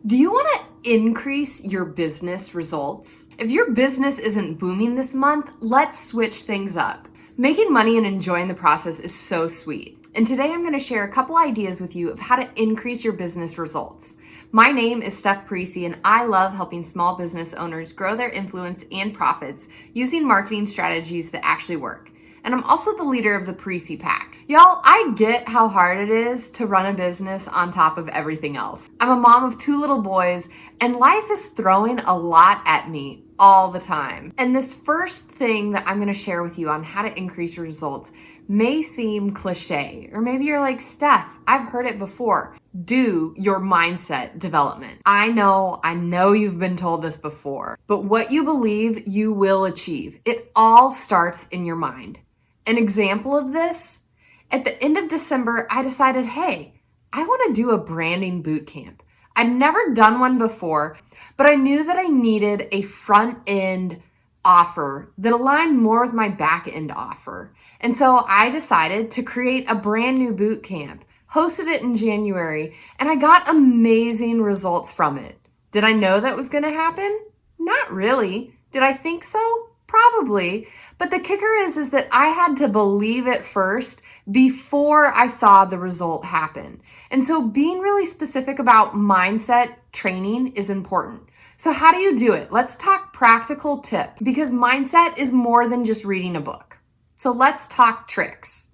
Do you want to increase your business results? If your business isn't booming this month, let's switch things up. Making money and enjoying the process is so sweet. And today I'm going to share a couple ideas with you of how to increase your business results. My name is Steph and I love helping small business owners grow their influence and profits using marketing strategies that actually work. And I'm also the leader of the Parisi Pack. Y'all, I get how hard it is to run a business on top of everything else. I'm a mom of 2 little boys, and life is throwing a lot at me all the time. And this first thing that I'm gonna share with you on how to increase your results may seem cliche, or maybe you're like, Steph, I've heard it before. Do your mindset development. I know you've been told this before, but what you believe, you will achieve. It all starts in your mind. An example of this, at the end of December, I decided, hey, I want to do a branding boot camp. I'd never done one before, but I knew that I needed a front end offer that aligned more with my back end offer. And so I decided to create a brand new boot camp, hosted it in January, and I got amazing results from it. Did I know that was going to happen? Not really. Did I think so? Probably. But the kicker is that I had to believe it first before I saw the result happen. And so being really specific about mindset training is important. So how do you do it? Let's talk practical tips because mindset is more than just reading a book. So let's talk tricks.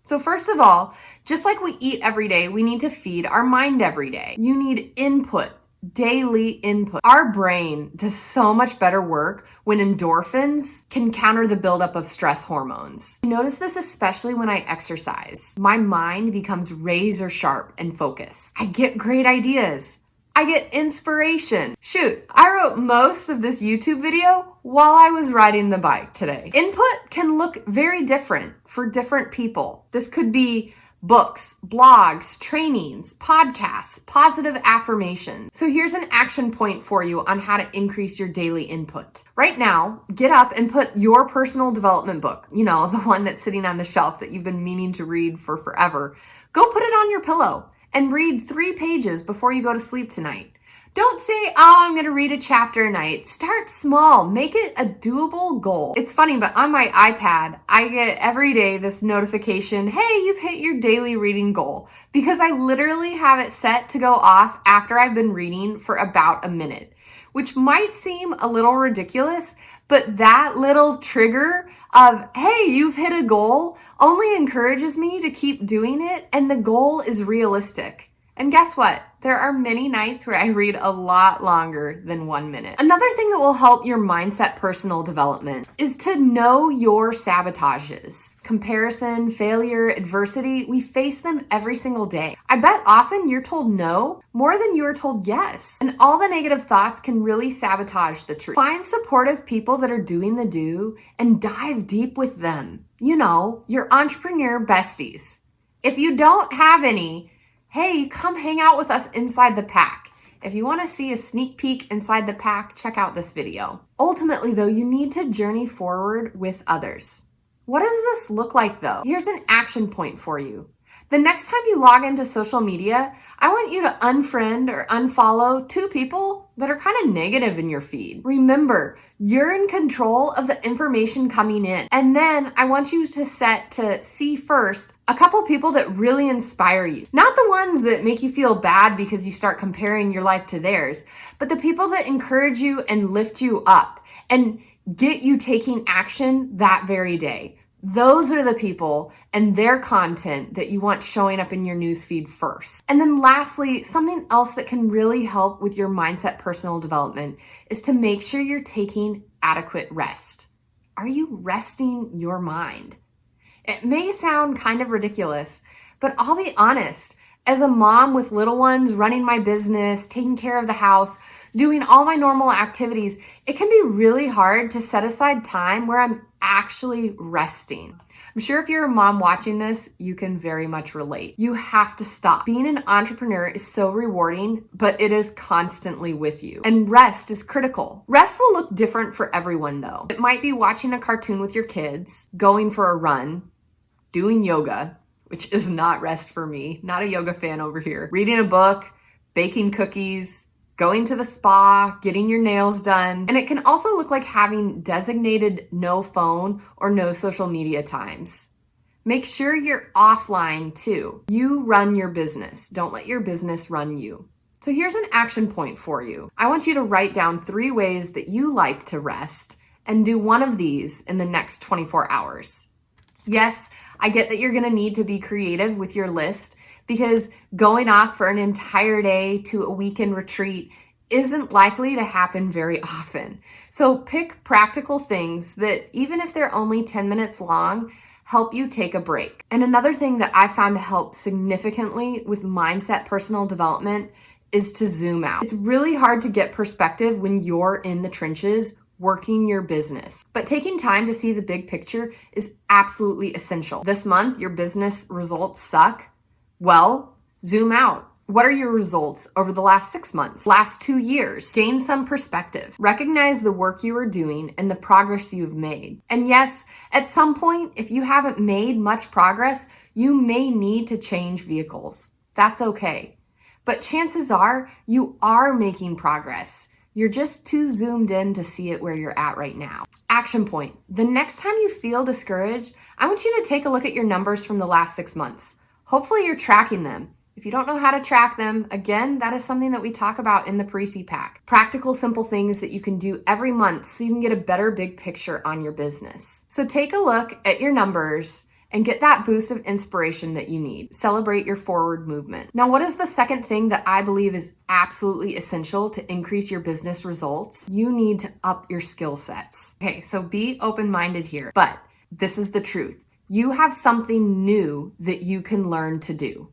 So first of all, just like we eat every day, we need to feed our mind every day. You need input. Daily input. Our brain does so much better work when endorphins can counter the buildup of stress hormones. I notice this especially when I exercise. My mind becomes razor sharp and focused. I get great ideas. I get inspiration. Shoot, I wrote most of this YouTube video while I was riding the bike today. Input can look very different for different people. This could be books, blogs, trainings, podcasts, positive affirmations. So here's an action point for you on how to increase your daily input. Right now, get up and put your personal development book, the one that's sitting on the shelf that you've been meaning to read for forever. Go put it on your pillow and read 3 pages before you go to sleep tonight. Don't say, I'm going to read a chapter a night. Start small. Make it a doable goal. It's funny, but on my iPad, I get every day this notification, hey, you've hit your daily reading goal, because I literally have it set to go off after I've been reading for about a minute, which might seem a little ridiculous, but that little trigger of, hey, you've hit a goal only encourages me to keep doing it, and the goal is realistic. And guess what? There are many nights where I read a lot longer than 1 minute. Another thing that will help your mindset personal development is to know your sabotages. Comparison, failure, adversity, we face them every single day. I bet often you're told no more than you are told yes. And all the negative thoughts can really sabotage the truth. Find supportive people that are doing the do and dive deep with them. Your entrepreneur besties. If you don't have any, hey, come hang out with us inside the pack. If you want to see a sneak peek inside the pack, check out this video. Ultimately, though, you need to journey forward with others. What does this look like, though? Here's an action point for you. The next time you log into social media, I want you to unfriend or unfollow 2 people that are kind of negative in your feed. Remember, you're in control of the information coming in. And then I want you to set to see first a couple people that really inspire you. Not the ones that make you feel bad because you start comparing your life to theirs, but the people that encourage you and lift you up and get you taking action that very day. Those are the people and their content that you want showing up in your newsfeed first. And then lastly, something else that can really help with your mindset personal development is to make sure you're taking adequate rest. Are you resting your mind? It may sound kind of ridiculous, but I'll be honest. As a mom with little ones, running my business, taking care of the house, doing all my normal activities, it can be really hard to set aside time where I'm actually resting. I'm sure if you're a mom watching this, you can very much relate. You have to stop. Being an entrepreneur is so rewarding, but it is constantly with you. And rest is critical. Rest will look different for everyone, though. It might be watching a cartoon with your kids, going for a run, doing yoga, which is not rest for me. Not a yoga fan over here. Reading a book, baking cookies, going to the spa, getting your nails done. And it can also look like having designated no phone or no social media times. Make sure you're offline too. You run your business. Don't let your business run you. So here's an action point for you. I want you to write down 3 ways that you like to rest and do one of these in the next 24 hours. Yes, I get that you're gonna need to be creative with your list because going off for an entire day to a weekend retreat isn't likely to happen very often. So pick practical things that, even if they're only 10 minutes long, help you take a break. And another thing that I found to help significantly with mindset personal development is to zoom out. It's really hard to get perspective when you're in the trenches working your business. But taking time to see the big picture is absolutely essential. This month, your business results suck. Well, zoom out. What are your results over the last 6 months, last 2 years? Gain some perspective. Recognize the work you are doing and the progress you've made. And yes, at some point, if you haven't made much progress, you may need to change vehicles. That's okay. But chances are you are making progress. You're just too zoomed in to see it where you're at right now. Action point. The next time you feel discouraged, I want you to take a look at your numbers from the last 6 months. Hopefully you're tracking them. If you don't know how to track them, again, that is something that we talk about in the Parisi Pack. Practical, simple things that you can do every month so you can get a better big picture on your business. So take a look at your numbers and get that boost of inspiration that you need. Celebrate your forward movement. Now, what is the second thing that I believe is absolutely essential to increase your business results? You need to up your skill sets. Okay, so be open-minded here, but this is the truth. You have something new that you can learn to do.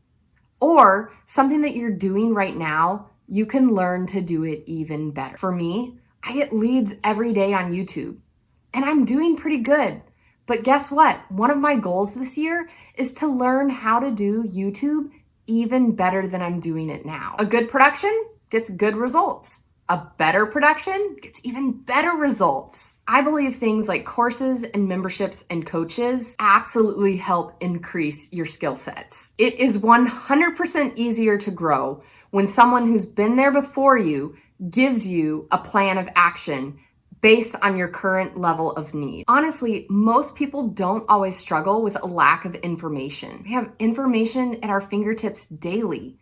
Or something that you're doing right now, you can learn to do it even better. For me, I get leads every day on YouTube, and I'm doing pretty good. But guess what? One of my goals this year is to learn how to do YouTube even better than I'm doing it now. A good production gets good results. A better production gets even better results. I believe things like courses and memberships and coaches absolutely help increase your skill sets. It is 100% easier to grow when someone who's been there before you gives you a plan of action based on your current level of need. Honestly, most people don't always struggle with a lack of information. We have information at our fingertips daily.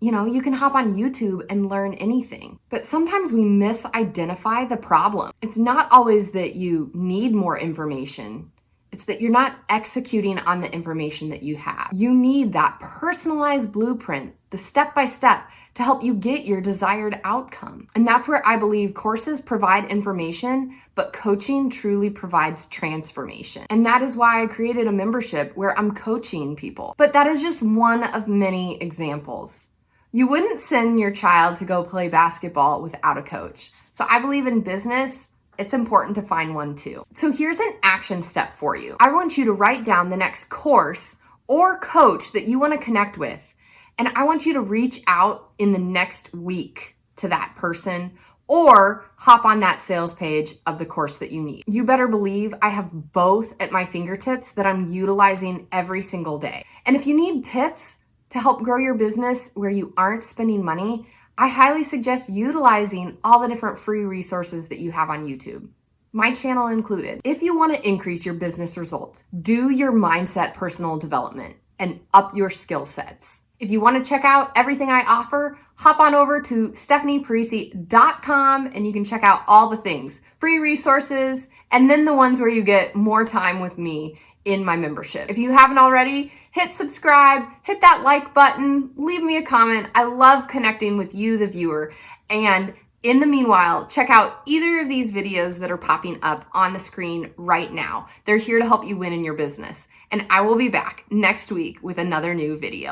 You know, you can hop on YouTube and learn anything, but sometimes we misidentify the problem. It's not always that you need more information. It's that you're not executing on the information that you have. You need that personalized blueprint, the step-by-step, to help you get your desired outcome. And that's where I believe courses provide information, but coaching truly provides transformation. And that is why I created a membership where I'm coaching people. But that is just one of many examples. You wouldn't send your child to go play basketball without a coach. So I believe in business, it's important to find one too. So here's an action step for you. I want you to write down the next course or coach that you want to connect with. And I want you to reach out in the next week to that person or hop on that sales page of the course that you need. You better believe I have both at my fingertips that I'm utilizing every single day. And if you need tips to help grow your business where you aren't spending money, I highly suggest utilizing all the different free resources that you have on YouTube, my channel included. If you want to increase your business results, do your mindset personal development and up your skill sets. If you want to check out everything I offer, hop on over to stephanieparisi.com and you can check out all the things, free resources, and then the ones where you get more time with me in my membership. If you haven't already, hit subscribe, hit that like button, leave me a comment. I love connecting with you, the viewer. And in the meanwhile, check out either of these videos that are popping up on the screen right now. They're here to help you win in your business. And I will be back next week with another new video.